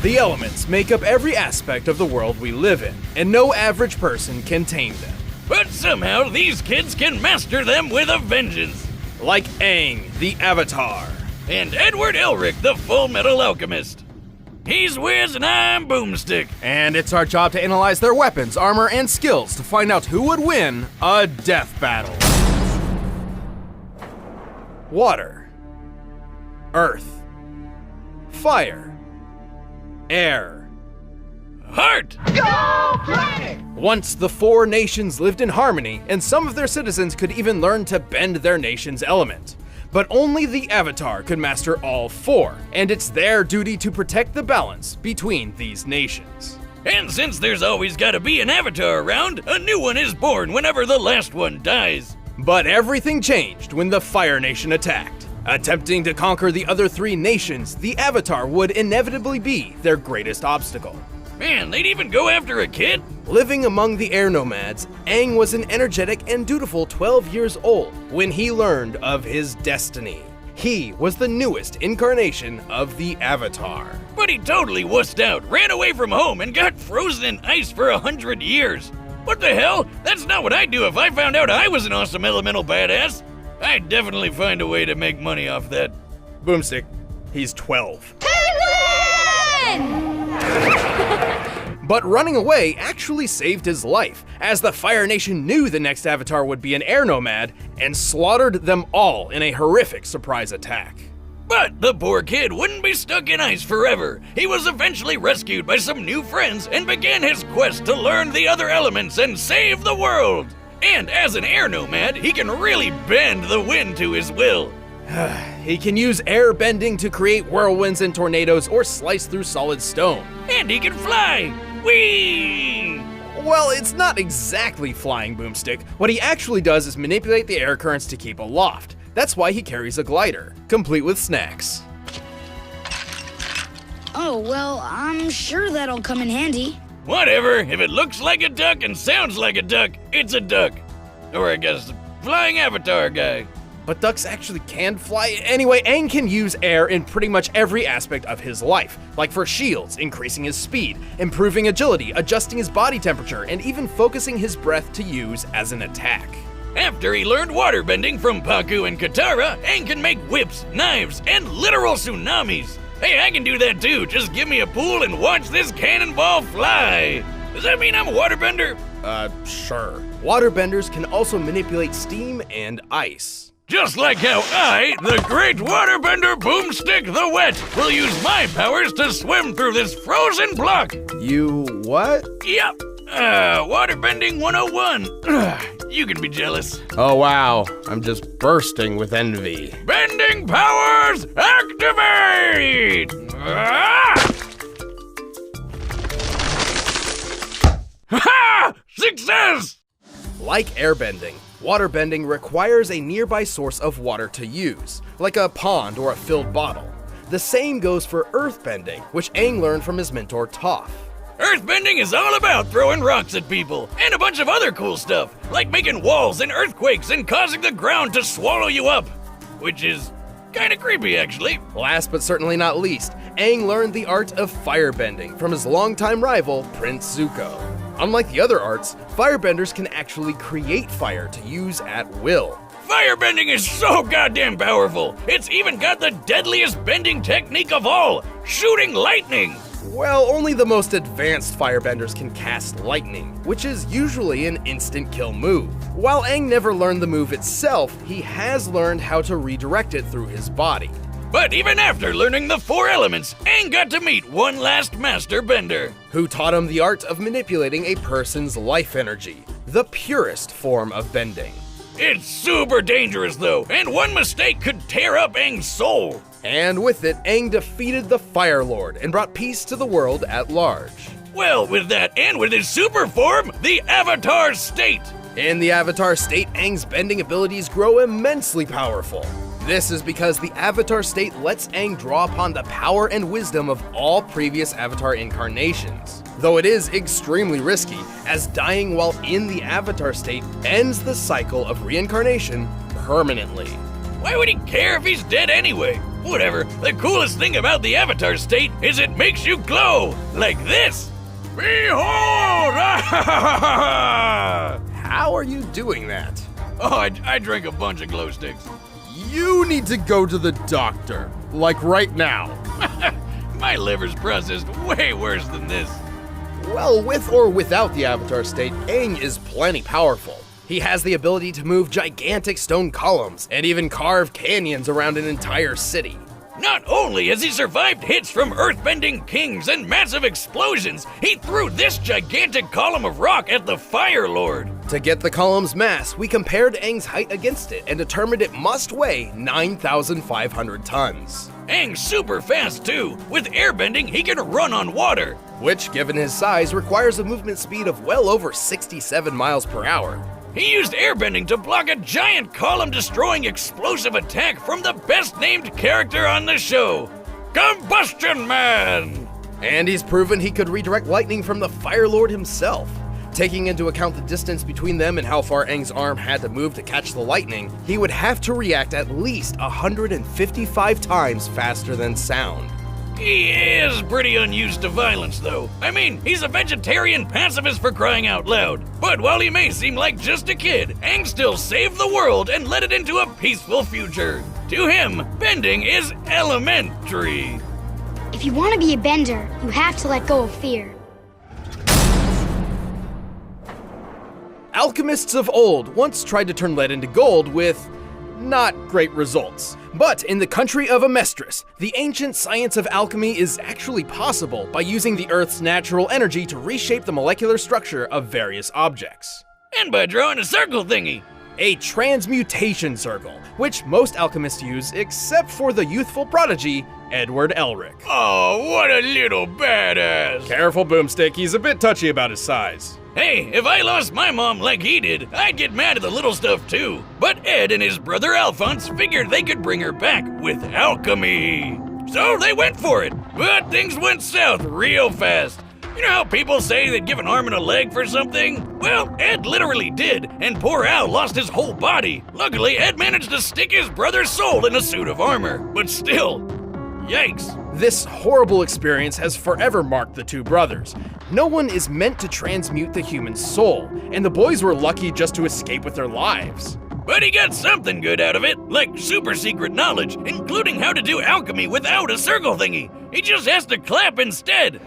The elements make up every aspect of the world we live in, and no average person can tame them. But somehow these kids can master them with a vengeance. Like Aang, the Avatar. And Edward Elric, the Full Metal Alchemist. He's Wiz and I'm Boomstick. And it's our job to analyze their weapons, armor, and skills to find out who would win a death battle. Water. Earth. Fire. Air. Heart! Go play! Once the four nations lived in harmony, and some of their citizens could even learn to bend their nation's element. But only the Avatar could master all four, and it's their duty to protect the balance between these nations. And since there's always gotta be an Avatar around, a new one is born whenever the last one dies. But everything changed when the Fire Nation attacked. Attempting to conquer the other three nations, the Avatar would inevitably be their greatest obstacle. Man, they'd even go after a kid? Living among the air nomads, Aang was an energetic and dutiful 12 years old when he learned of his destiny. He was the newest incarnation of the Avatar. But he totally wussed out, ran away from home, and got frozen in ice for 100 years. What the hell? That's not what I'd do if I found out I was an awesome elemental badass. I'd definitely find a way to make money off that. Boomstick, he's 12. But running away actually saved his life, as the Fire Nation knew the next Avatar would be an air nomad and slaughtered them all in a horrific surprise attack. But the poor kid wouldn't be stuck in ice forever. He was eventually rescued by some new friends and began his quest to learn the other elements and save the world. And as an air nomad, he can really bend the wind to his will. He can use air bending to create whirlwinds and tornadoes or slice through solid stone. And he can fly! Whee! Well, it's not exactly flying, Boomstick. What he actually does is manipulate the air currents to keep aloft. That's why he carries a glider, complete with snacks. Oh, well, I'm sure that'll come in handy. Whatever, if it looks like a duck and sounds like a duck, it's a duck. Or I guess, flying avatar guy. But ducks actually can fly. Anyway, Aang can use air in pretty much every aspect of his life, like for shields, increasing his speed, improving agility, adjusting his body temperature, and even focusing his breath to use as an attack. After he learned waterbending from Paku and Katara, Aang can make whips, knives, and literal tsunamis. Hey, I can do that too. Just give me a pool and watch this cannonball fly. Does that mean I'm a waterbender? Sure. Waterbenders can also manipulate steam and ice. Just like how I, the great waterbender Boomstick the Wet, will use my powers to swim through this frozen block. You what? Yep. Waterbending 101. You can be jealous. Oh wow, I'm just bursting with envy. Bending powers activate! Ha! Success! Like airbending, waterbending requires a nearby source of water to use, like a pond or a filled bottle. The same goes for earthbending, which Aang learned from his mentor Toph. Earthbending is all about throwing rocks at people, and a bunch of other cool stuff, like making walls and earthquakes and causing the ground to swallow you up. Which is kinda creepy, actually. Last but certainly not least, Aang learned the art of firebending from his longtime rival, Prince Zuko. Unlike the other arts, firebenders can actually create fire to use at will. Firebending is so goddamn powerful! It's even got the deadliest bending technique of all, shooting lightning! Well, only the most advanced firebenders can cast lightning, which is usually an instant kill move. While Aang never learned the move itself, he has learned how to redirect it through his body. But even after learning the four elements, Aang got to meet one last master bender, who taught him the art of manipulating a person's life energy, the purest form of bending. It's super dangerous though, and one mistake could tear up Aang's soul. And with it, Aang defeated the Fire Lord and brought peace to the world at large. Well, with that and with his super form, the Avatar State. In the Avatar State, Aang's bending abilities grow immensely powerful. This is because the Avatar State lets Aang draw upon the power and wisdom of all previous Avatar incarnations. Though it is extremely risky, as dying while in the Avatar State ends the cycle of reincarnation permanently. Why would he care if he's dead anyway? Whatever, the coolest thing about the Avatar state is it makes you glow, like this. Behold! How are you doing that? Oh, I drank a bunch of glow sticks. You need to go to the doctor, like right now. My liver's processed way worse than this. Well, with or without the Avatar state, Aang is plenty powerful. He has the ability to move gigantic stone columns and even carve canyons around an entire city. Not only has he survived hits from earthbending kings and massive explosions, he threw this gigantic column of rock at the Fire Lord. To get the column's mass, we compared Aang's height against it and determined it must weigh 9,500 tons. Aang's super fast too. With airbending, he can run on water. Which, given his size, requires a movement speed of well over 67 miles per hour. He used airbending to block a giant column-destroying explosive attack from the best-named character on the show, Combustion Man! And he's proven he could redirect lightning from the Fire Lord himself. Taking into account the distance between them and how far Aang's arm had to move to catch the lightning, he would have to react at least 155 times faster than sound. He is pretty unused to violence, though. I mean, he's a vegetarian pacifist for crying out loud. But while he may seem like just a kid, Aang still saved the world and led it into a peaceful future. To him, bending is elementary. If you want to be a bender, you have to let go of fear. Alchemists of old once tried to turn lead into gold with not great results. But in the country of Amestris, the ancient science of alchemy is actually possible by using the Earth's natural energy to reshape the molecular structure of various objects. And by drawing a circle thingy. A transmutation circle, which most alchemists use except for the youthful prodigy, Edward Elric. Oh, what a little badass! Careful, Boomstick, he's a bit touchy about his size. Hey, if I lost my mom like he did, I'd get mad at the little stuff too. But Ed and his brother Alphonse figured they could bring her back with alchemy. So they went for it, but things went south real fast. You know how people say they'd give an arm and a leg for something? Well, Ed literally did, and poor Al lost his whole body. Luckily, Ed managed to stick his brother's soul in a suit of armor, but still, yikes. This horrible experience has forever marked the two brothers. No one is meant to transmute the human soul, and the boys were lucky just to escape with their lives. But he got something good out of it, like super secret knowledge, including how to do alchemy without a circle thingy. He just has to clap instead.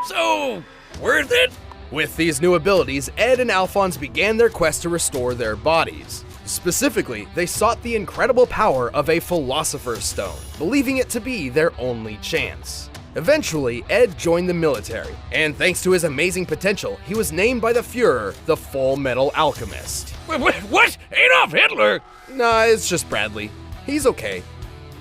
So, worth it? With these new abilities, Ed and Alphonse began their quest to restore their bodies. Specifically, they sought the incredible power of a Philosopher's Stone, believing it to be their only chance. Eventually, Ed joined the military, and thanks to his amazing potential, he was named by the Fuhrer the Full Metal Alchemist. What? Adolf Hitler? Nah, it's just Bradley. He's okay.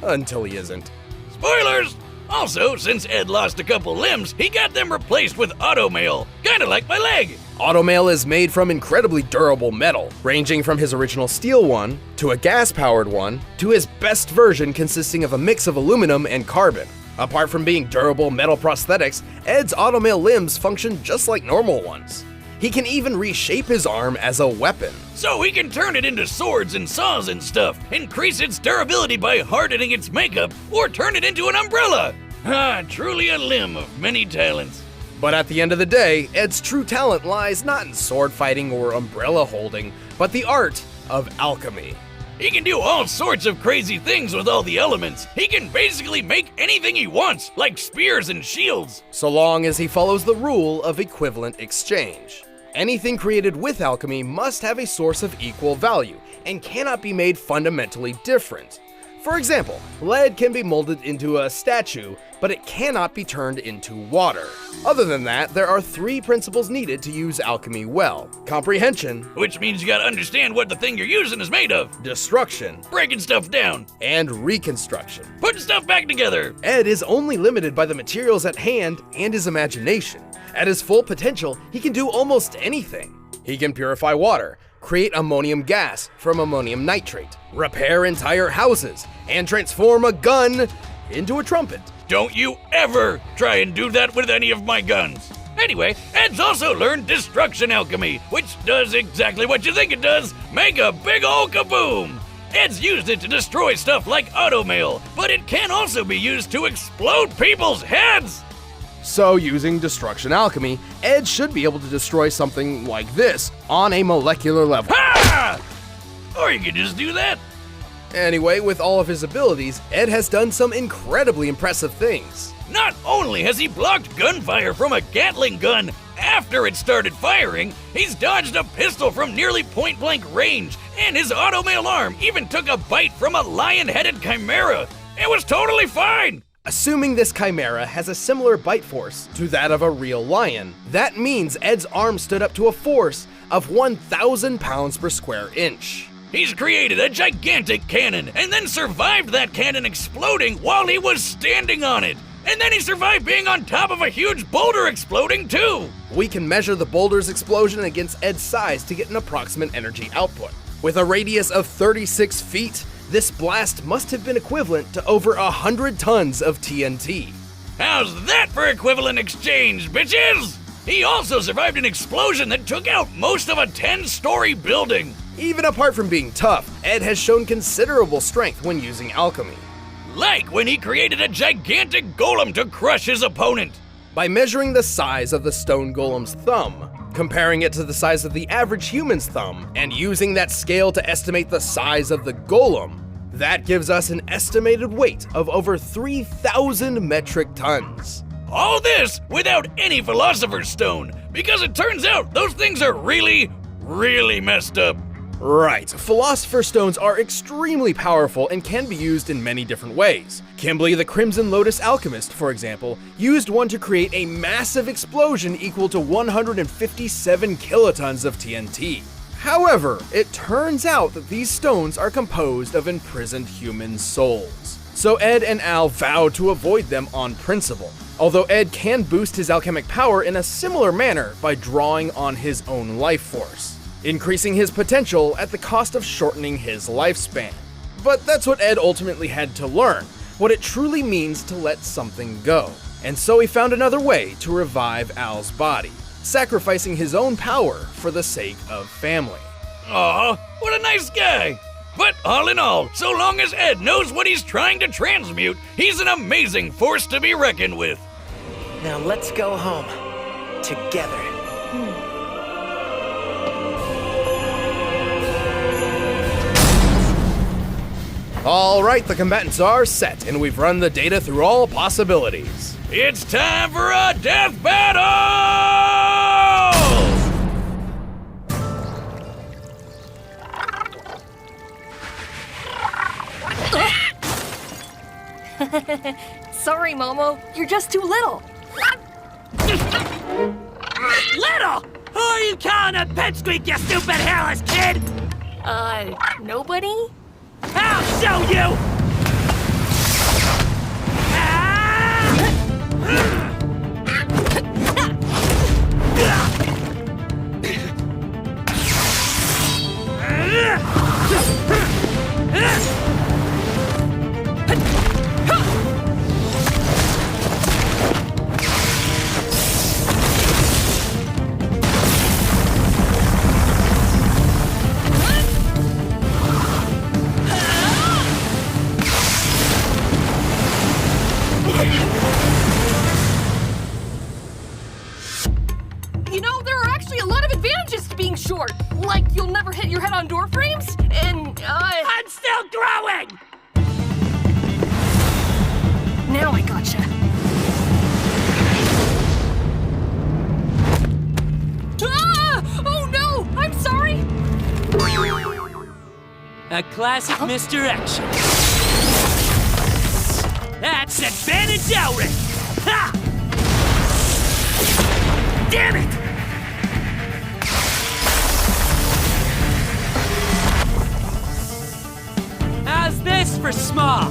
Until he isn't. Spoilers! Also, since Ed lost a couple limbs, he got them replaced with automail, kinda like my leg. Automail is made from incredibly durable metal, ranging from his original steel one, to a gas-powered one, to his best version consisting of a mix of aluminum and carbon. Apart from being durable metal prosthetics, Ed's automail limbs function just like normal ones. He can even reshape his arm as a weapon. So he can turn it into swords and saws and stuff, increase its durability by hardening its makeup, or turn it into an umbrella. Ah, truly a limb of many talents. But at the end of the day, Ed's true talent lies not in sword fighting or umbrella holding, but the art of alchemy. He can do all sorts of crazy things with all the elements. He can basically make anything he wants, like spears and shields. So long as he follows the rule of equivalent exchange. Anything created with alchemy must have a source of equal value and cannot be made fundamentally different. For example, lead can be molded into a statue, but it cannot be turned into water. Other than that, there are three principles needed to use alchemy well. Comprehension, Which means you gotta understand what the thing you're using is made of. destruction, Breaking stuff down. and reconstruction. Putting stuff back together. Ed is only limited by the materials at hand and his imagination. At his full potential, he can do almost anything. He can purify water, create ammonium gas from ammonium nitrate, repair entire houses, and transform a gun into a trumpet. Don't you ever try and do that with any of my guns. Anyway, Ed's also learned destruction alchemy, which does exactly what you think it does, make a big ol' kaboom. Ed's used it to destroy stuff like automail, but it can also be used to explode people's heads! So, using destruction alchemy, Ed should be able to destroy something like this on a molecular level. Ha! Or you could just do that. Anyway, with all of his abilities, Ed has done some incredibly impressive things. Not only has he blocked gunfire from a Gatling gun after it started firing, he's dodged a pistol from nearly point-blank range, and his automail arm even took a bite from a lion-headed chimera. It was totally fine! Assuming this chimera has a similar bite force to that of a real lion, that means Ed's arm stood up to a force of 1,000 pounds per square inch. He's created a gigantic cannon and then survived that cannon exploding while he was standing on it. And then he survived being on top of a huge boulder exploding too. We can measure the boulder's explosion against Ed's size to get an approximate energy output. With a radius of 36 feet, this blast must have been equivalent to over 100 tons of TNT. How's that for equivalent exchange, bitches? He also survived an explosion that took out most of a 10-story building. Even apart from being tough, Ed has shown considerable strength when using alchemy. Like when he created a gigantic golem to crush his opponent. By measuring the size of the stone golem's thumb, comparing it to the size of the average human's thumb, and using that scale to estimate the size of the golem, that gives us an estimated weight of over 3,000 metric tons. All this without any Philosopher's Stone, because it turns out those things are really, really messed up. Right, Philosopher's Stones are extremely powerful and can be used in many different ways. Kimberly the Crimson Lotus Alchemist, for example, used one to create a massive explosion equal to 157 kilotons of TNT. However, it turns out that these stones are composed of imprisoned human souls. So Ed and Al vowed to avoid them on principle. Although Ed can boost his alchemic power in a similar manner by drawing on his own life force, increasing his potential at the cost of shortening his lifespan. But that's what Ed ultimately had to learn, what it truly means to let something go. And so he found another way to revive Al's body, sacrificing his own power for the sake of family. Aw, what a nice guy! But all in all, so long as Ed knows what he's trying to transmute, he's an amazing force to be reckoned with. Now let's go home. Together. Alright, the combatants are set, and we've run the data through all possibilities. It's time for a death battle! Sorry, Momo. You're just too little. Little! Who are you calling a pipsqueak, you stupid hairless kid? Nobody? I'll show you! You know, there are actually a lot of advantages to being short. Like, you'll never hit your head on door frames, and, I'm still growing! Now I gotcha. Ah! Oh no! I'm sorry! A classic misdirection. That's advantage Elric! Ha! Damn it! How's this for small?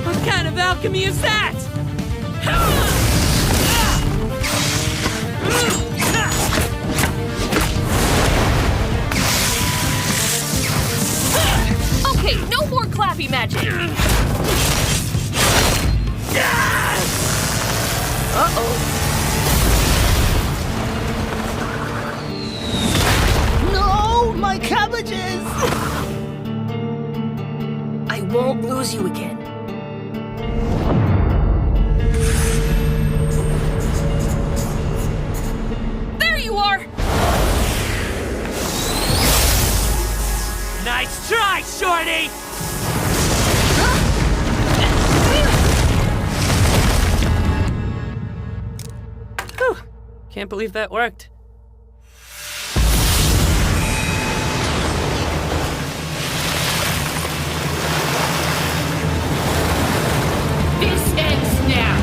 What kind of alchemy is that? Okay, no more clappy magic. Uh-oh. expose you again. There you are! Nice try, Shorty! Whew. Can't believe that worked. This ends now!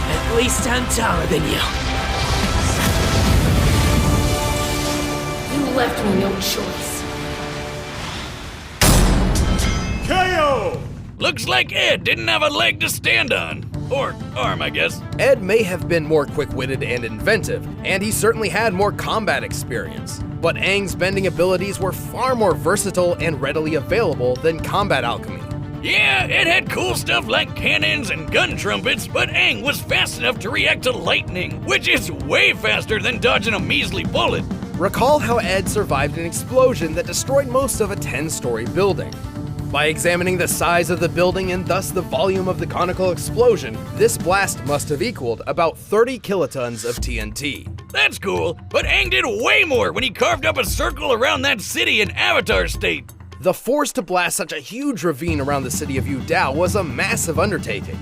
At least I'm taller than you. You left me no choice. Looks like Ed didn't have a leg to stand on. Or arm, I guess. Ed may have been more quick-witted and inventive, and he certainly had more combat experience. But Aang's bending abilities were far more versatile and readily available than combat alchemy. Yeah, Ed had cool stuff like cannons and gun trumpets, but Aang was fast enough to react to lightning, which is way faster than dodging a measly bullet. Recall how Ed survived an explosion that destroyed most of a 10-story building. By examining the size of the building and thus the volume of the conical explosion, this blast must have equaled about 30 kilotons of TNT. That's cool, but Aang did way more when he carved up a circle around that city in Avatar State. The force to blast such a huge ravine around the city of Yudao was a massive undertaking.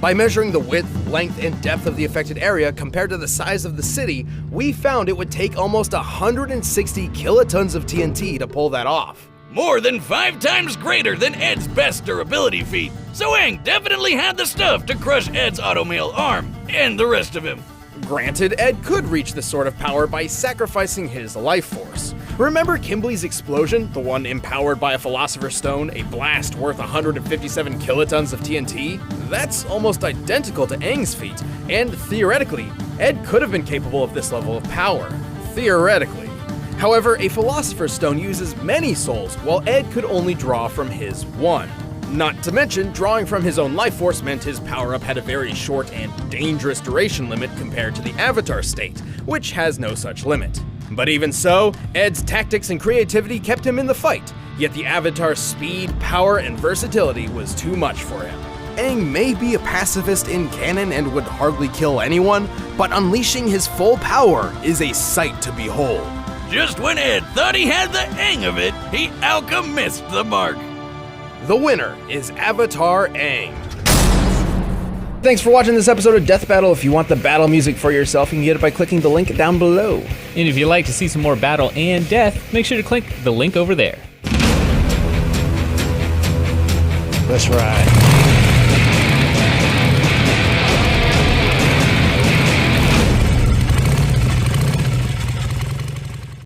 By measuring the width, length, and depth of the affected area compared to the size of the city, we found it would take almost 160 kilotons of TNT to pull that off. More than 5 times greater than Ed's best durability feat. So Aang definitely had the stuff to crush Ed's automail arm, and the rest of him. Granted, Ed could reach this sort of power by sacrificing his life force. Remember Kimblee's explosion, the one empowered by a Philosopher's Stone, a blast worth 157 kilotons of TNT? That's almost identical to Aang's feat, and theoretically, Ed could have been capable of this level of power. Theoretically. However, a Philosopher's Stone uses many souls, while Ed could only draw from his one. Not to mention, drawing from his own life force meant his power-up had a very short and dangerous duration limit compared to the Avatar state, which has no such limit. But even so, Ed's tactics and creativity kept him in the fight, yet the Avatar's speed, power, and versatility was too much for him. Aang may be a pacifist in canon and would hardly kill anyone, but unleashing his full power is a sight to behold. Just when Ed thought he had the hang of it, he missed the mark. The winner is Avatar Aang. Thanks for watching this episode of Death Battle. If you want the battle music for yourself, you can get it by clicking the link down below. And if you'd like to see some more battle and death, make sure to click the link over there. That's right.